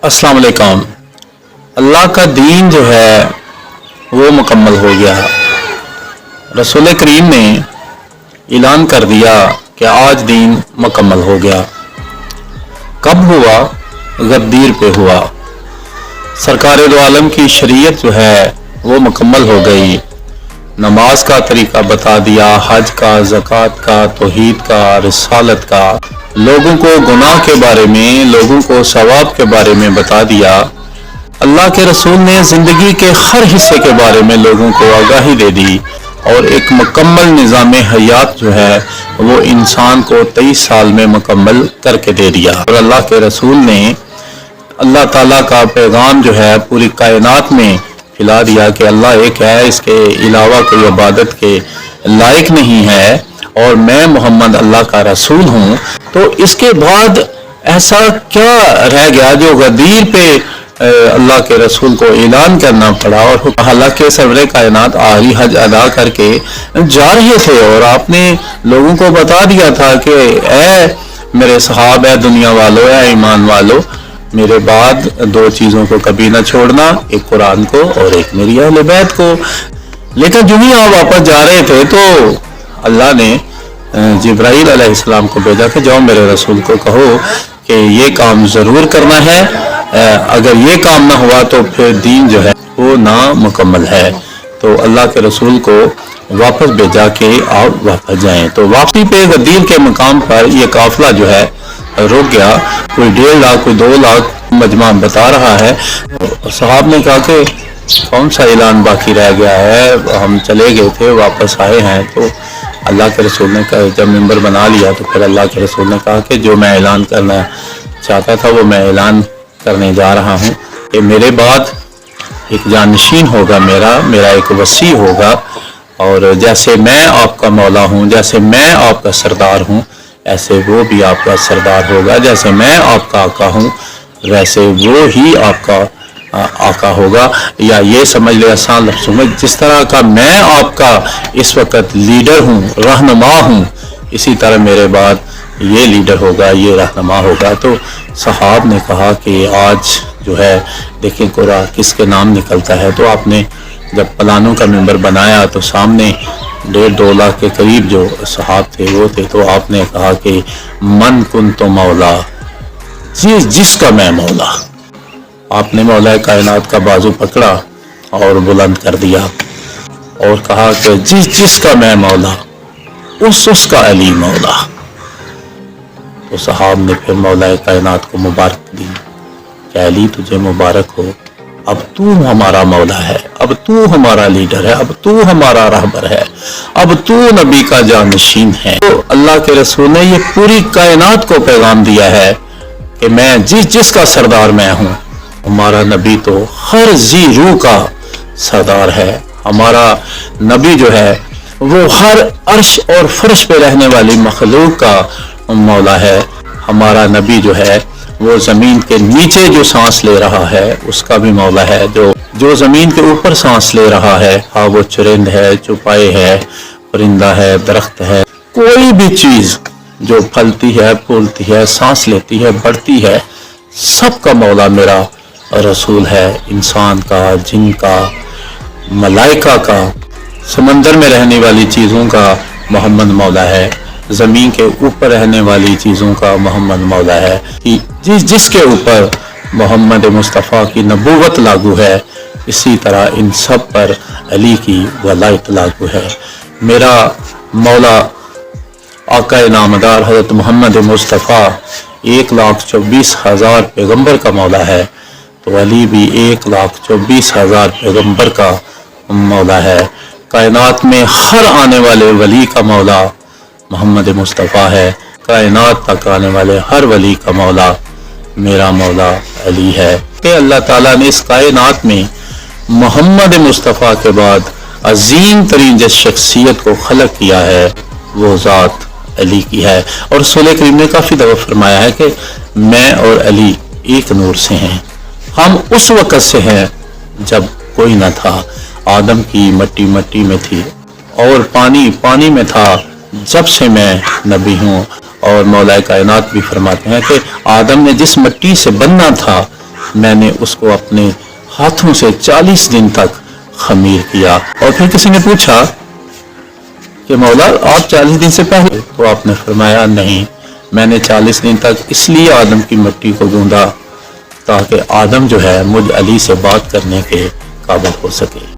अस्सलाम वालेकुम। अल्लाह का दीन जो है वो मुकम्मल हो गया। रसूल करीम ने ऐलान कर दिया कि आज दीन मुकम्मल हो गया। कब हुआ? गद्दीर पे हुआ। सरकार दो आलम की शरीयत जो है वो मुकम्मल हो गई। नमाज का तरीका बता दिया, हज का, ज़कात का, तौहीद का, रिसालत का, लोगों को गुनाह के बारे में, लोगों को सवाब के बारे में बता दिया। अल्लाह के रसूल ने ज़िंदगी के हर हिस्से के बारे में लोगों को आगाही दे दी और एक मुकम्मल निज़ाम हयात जो है वो इंसान को 23 साल में मुकम्मल करके दे दिया। और अल्लाह के रसूल ने अल्लाह ताला का पैगाम जो है पूरी कायनात में फैला दिया कि अल्लाह एक है, इसके अलावा कोई इबादत के लायक नहीं है और मैं मोहम्मद अल्लाह का रसूल हूँ। तो इसके बाद ऐसा क्या रह गया जो गदीर पे अल्लाह के रसूल को ऐलान करना पड़ा? और हालांकि सरवरे कायनात आखिरी हज अदा करके जा रहे थे और आपने लोगों को बता दिया था कि ऐ मेरे सहाब, है दुनिया वालों, है ईमान वालों, मेरे बाद दो चीज़ों को कभी ना छोड़ना, एक कुरान को और एक मेरी अहले बैत को। लेकिन जो ही आप वापस जा रहे थे तो अल्लाह ने जिब्राइल अलैहिस्सलाम को भेजा कि जाओ मेरे रसूल को कहो कि ये काम ज़रूर करना है, अगर ये काम ना हुआ तो फिर दीन जो है वो ना मुकम्मल है। तो अल्लाह के रसूल को वापस भेजा कि आप वापस जाएं। तो वापसी पे गदीर के मकाम पर ये काफिला जो है रुक गया। कोई 1.5 लाख, कोई 2 लाख मजमा बता रहा है। तो साहब ने कहा कि कौन सा ऐलान बाकी रह गया है, हम चले गए थे, वापस आए हैं। तो अल्लाह के रसूल ने कहा, जब मेंबर बना लिया तो फिर अल्लाह के रसूल ने कहा कि जो मैं ऐलान करना चाहता था वो मैं ऐलान करने जा रहा हूँ कि मेरे बाद एक जानशीन होगा, मेरा एक वसी होगा। और जैसे मैं आपका मौला हूँ, जैसे मैं आपका सरदार हूँ, ऐसे वो भी आपका सरदार होगा। जैसे मैं आपका आका हूँ वैसे वो ही आपका आका होगा। या ये समझ ले आसान लफ्ज़ों में, जिस तरह का मैं आपका इस वक्त लीडर हूँ, रहनुमा हूँ, इसी तरह मेरे बाद ये लीडर होगा, ये रहनुमा होगा। तो सहाब ने कहा कि आज जो है देखें कुरान किसके नाम निकलता है। तो आपने जब प्लानों का मेंबर बनाया तो सामने 1.5-2 लाख के करीब जो सहाब थे वो थे। तो आपने कहा कि मन कुन तो मौला, जिसका मैं मौला। आपने मौला कायनात का बाजू पकड़ा और बुलंद कर दिया और कहा कि जिसका मैं मौला उसका अली मौला। तो सहाब ने फिर मौला कायनात को मुबारक दी कि अली तुझे मुबारक हो, अब तू हमारा मौला है, अब तू हमारा लीडर है, अब तू हमारा रहबर है, अब तू नबी का जानशीन है। तो अल्लाह के रसूल ने ये पूरी कायनात को पैगाम दिया है कि मैं जिसका सरदार मैं हूँ। हमारा नबी तो हर जी रूह का सरदार है। हमारा नबी जो है वो हर अर्श और फर्श पे रहने वाली मखलूक का मौला है। हमारा नबी जो है वो ज़मीन के नीचे जो सांस ले रहा है उसका भी मौला है। जो ज़मीन के ऊपर सांस ले रहा है, हाँ वो चुरिंद है, चौपाई है, परिंदा है, दरख्त है, कोई भी चीज़ जो फलती है, फूलती है, सांस लेती है, बढ़ती है, सबका मौला मेरा रसूल है। इंसान का, जिन का, मलाइका का, समंदर में रहने वाली चीज़ों का मोहम्मद मौला है, ज़मीन के ऊपर रहने वाली चीज़ों का मोहम्मद मौला है। कि जिसके ऊपर मोहम्मद मुस्तफ़ा की नबूवत लागू है इसी तरह इन सब पर अली की वलायत लागू है। मेरा मौला आका नामदार हज़रत मोहम्मद मुस्तफ़ा 1,24,000 पैगम्बर का मौला है। तो अली भी 1,24,000 पैगम्बर का मौला है। कायनात में हर आने वाले वली का मौला मोहम्मद मुस्तफ़ा है। कायनात तक आने वाले हर वली का मौला मेरा मौला अली है। कि अल्लाह ताला ने इस कायनात में मोहम्मद मुस्तफ़ा के बाद अजीम तरीन जिस शख्सियत को खलक किया है वो ज़ात अली की है। और रसूल करीम ने काफ़ी दफ़ा फरमाया है कि मैं और अली एक नूर से हैं। हम उस वक़्त से हैं जब कोई न था। आदम की मट्टी मट्टी में थी और पानी पानी में था जब से मैं नबी हूँ। और मौला कायनात भी फरमाते हैं कि आदम ने जिस मिट्टी से बनना था मैंने उसको अपने हाथों से 40 दिन तक खमीर किया। और फिर किसी ने पूछा कि मौला आप 40 दिन से पहले, तो आपने फरमाया नहीं, मैंने 40 दिन तक इसलिए आदम की मिट्टी को गूंदा ताकि आदम जो है मुझ अली से बात करने के काबिल हो सके।